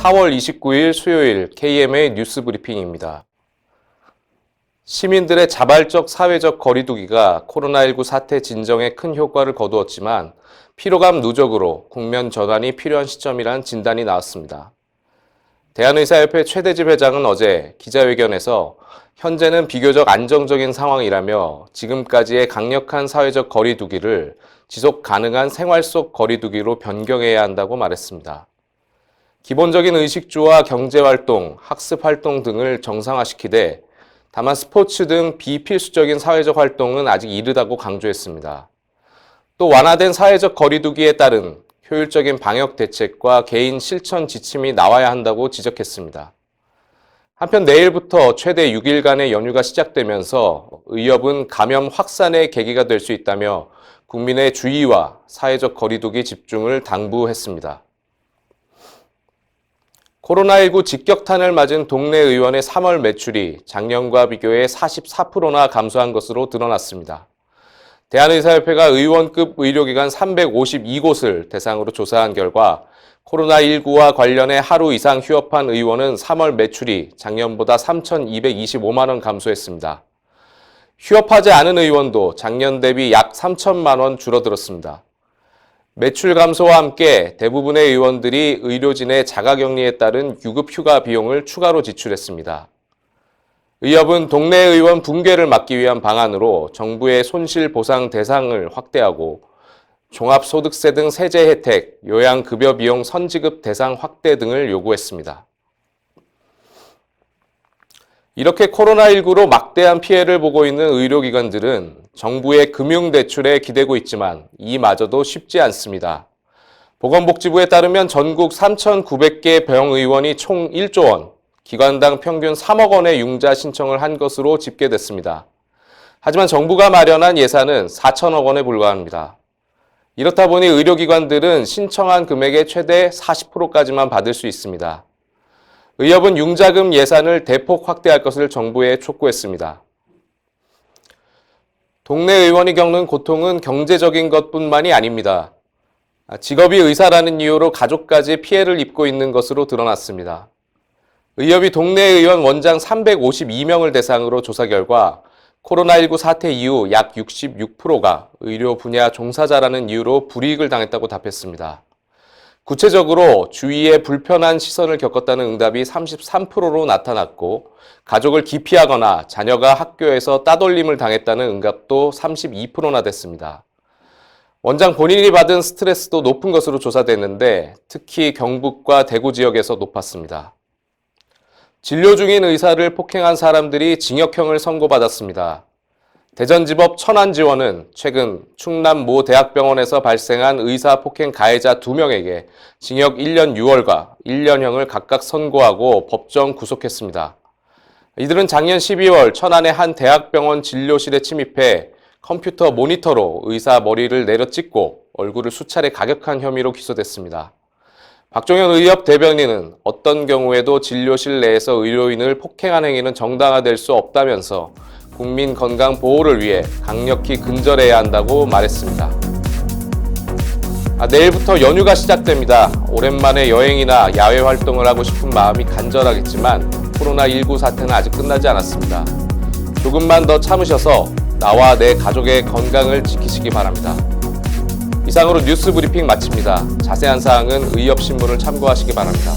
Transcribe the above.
4월 29일 수요일 KMA 뉴스 브리핑입니다. 시민들의 자발적 사회적 거리두기가 코로나19 사태 진정에 큰 효과를 거두었지만 피로감 누적으로 국면 전환이 필요한 시점이란 진단이 나왔습니다. 대한의사협회 최대집 회장은 어제 기자회견에서 현재는 비교적 안정적인 상황이라며 지금까지의 강력한 사회적 거리두기를 지속 가능한 생활 속 거리두기로 변경해야 한다고 말했습니다. 기본적인 의식주와 경제활동, 학습활동 등을 정상화시키되 다만 스포츠 등 비필수적인 사회적 활동은 아직 이르다고 강조했습니다. 또 완화된 사회적 거리두기에 따른 효율적인 방역 대책과 개인 실천 지침이 나와야 한다고 지적했습니다. 한편 내일부터 최대 6일간의 연휴가 시작되면서 의협은 감염 확산의 계기가 될 수 있다며 국민의 주의와 사회적 거리두기 집중을 당부했습니다. 코로나19 직격탄을 맞은 동네 의원의 3월 매출이 작년과 비교해 44%나 감소한 것으로 드러났습니다. 대한의사협회가 의원급 의료기관 352곳을 대상으로 조사한 결과 코로나19와 관련해 하루 이상 휴업한 의원은 3월 매출이 작년보다 3,225만 원 감소했습니다. 휴업하지 않은 의원도 작년 대비 약 3천만 원 줄어들었습니다. 매출 감소와 함께 대부분의 의원들이 의료진의 자가격리에 따른 유급 휴가 비용을 추가로 지출했습니다. 의협은 동네 의원 붕괴를 막기 위한 방안으로 정부의 손실 보상 대상을 확대하고 종합소득세 등 세제 혜택, 요양급여 비용 선지급 대상 확대 등을 요구했습니다. 이렇게 코로나19로 막대한 피해를 보고 있는 의료기관들은 정부의 금융대출에 기대고 있지만 이마저도 쉽지 않습니다. 보건복지부에 따르면 전국 3,900개 병의원이 총 1조 원, 기관당 평균 3억 원의 융자 신청을 한 것으로 집계됐습니다. 하지만 정부가 마련한 예산은 4천억 원에 불과합니다. 이렇다 보니 의료기관들은 신청한 금액의 최대 40%까지만 받을 수 있습니다. 의협은 융자금 예산을 대폭 확대할 것을 정부에 촉구했습니다. 동네 의원이 겪는 고통은 경제적인 것뿐만이 아닙니다. 직업이 의사라는 이유로 가족까지 피해를 입고 있는 것으로 드러났습니다. 의협이 동네 의원 원장 352명을 대상으로 조사 결과 코로나19 사태 이후 약 66%가 의료 분야 종사자라는 이유로 불이익을 당했다고 답했습니다. 구체적으로 주위에 불편한 시선을 겪었다는 응답이 33%로 나타났고 가족을 기피하거나 자녀가 학교에서 따돌림을 당했다는 응답도 32%나 됐습니다. 원장 본인이 받은 스트레스도 높은 것으로 조사됐는데 특히 경북과 대구 지역에서 높았습니다. 진료 중인 의사를 폭행한 사람들이 징역형을 선고받았습니다. 대전지법 천안지원은 최근 충남 모 대학병원에서 발생한 의사 폭행 가해자 2명에게 징역 1년 6월과 1년형을 각각 선고하고 법정 구속했습니다. 이들은 작년 12월 천안의 한 대학병원 진료실에 침입해 컴퓨터 모니터로 의사 머리를 내려찍고 얼굴을 수차례 가격한 혐의로 기소됐습니다. 박종현 의협 대변인은 어떤 경우에도 진료실 내에서 의료인을 폭행한 행위는 정당화될 수 없다면서 국민 건강 보호를 위해 강력히 근절해야 한다고 말했습니다. 내일부터 연휴가 시작됩니다. 오랜만에 여행이나 야외 활동을 하고 싶은 마음이 간절하겠지만 코로나19 사태는 아직 끝나지 않았습니다. 조금만 더 참으셔서 나와 내 가족의 건강을 지키시기 바랍니다. 이상으로 뉴스 브리핑 마칩니다. 자세한 사항은 의협신문을 참고하시기 바랍니다.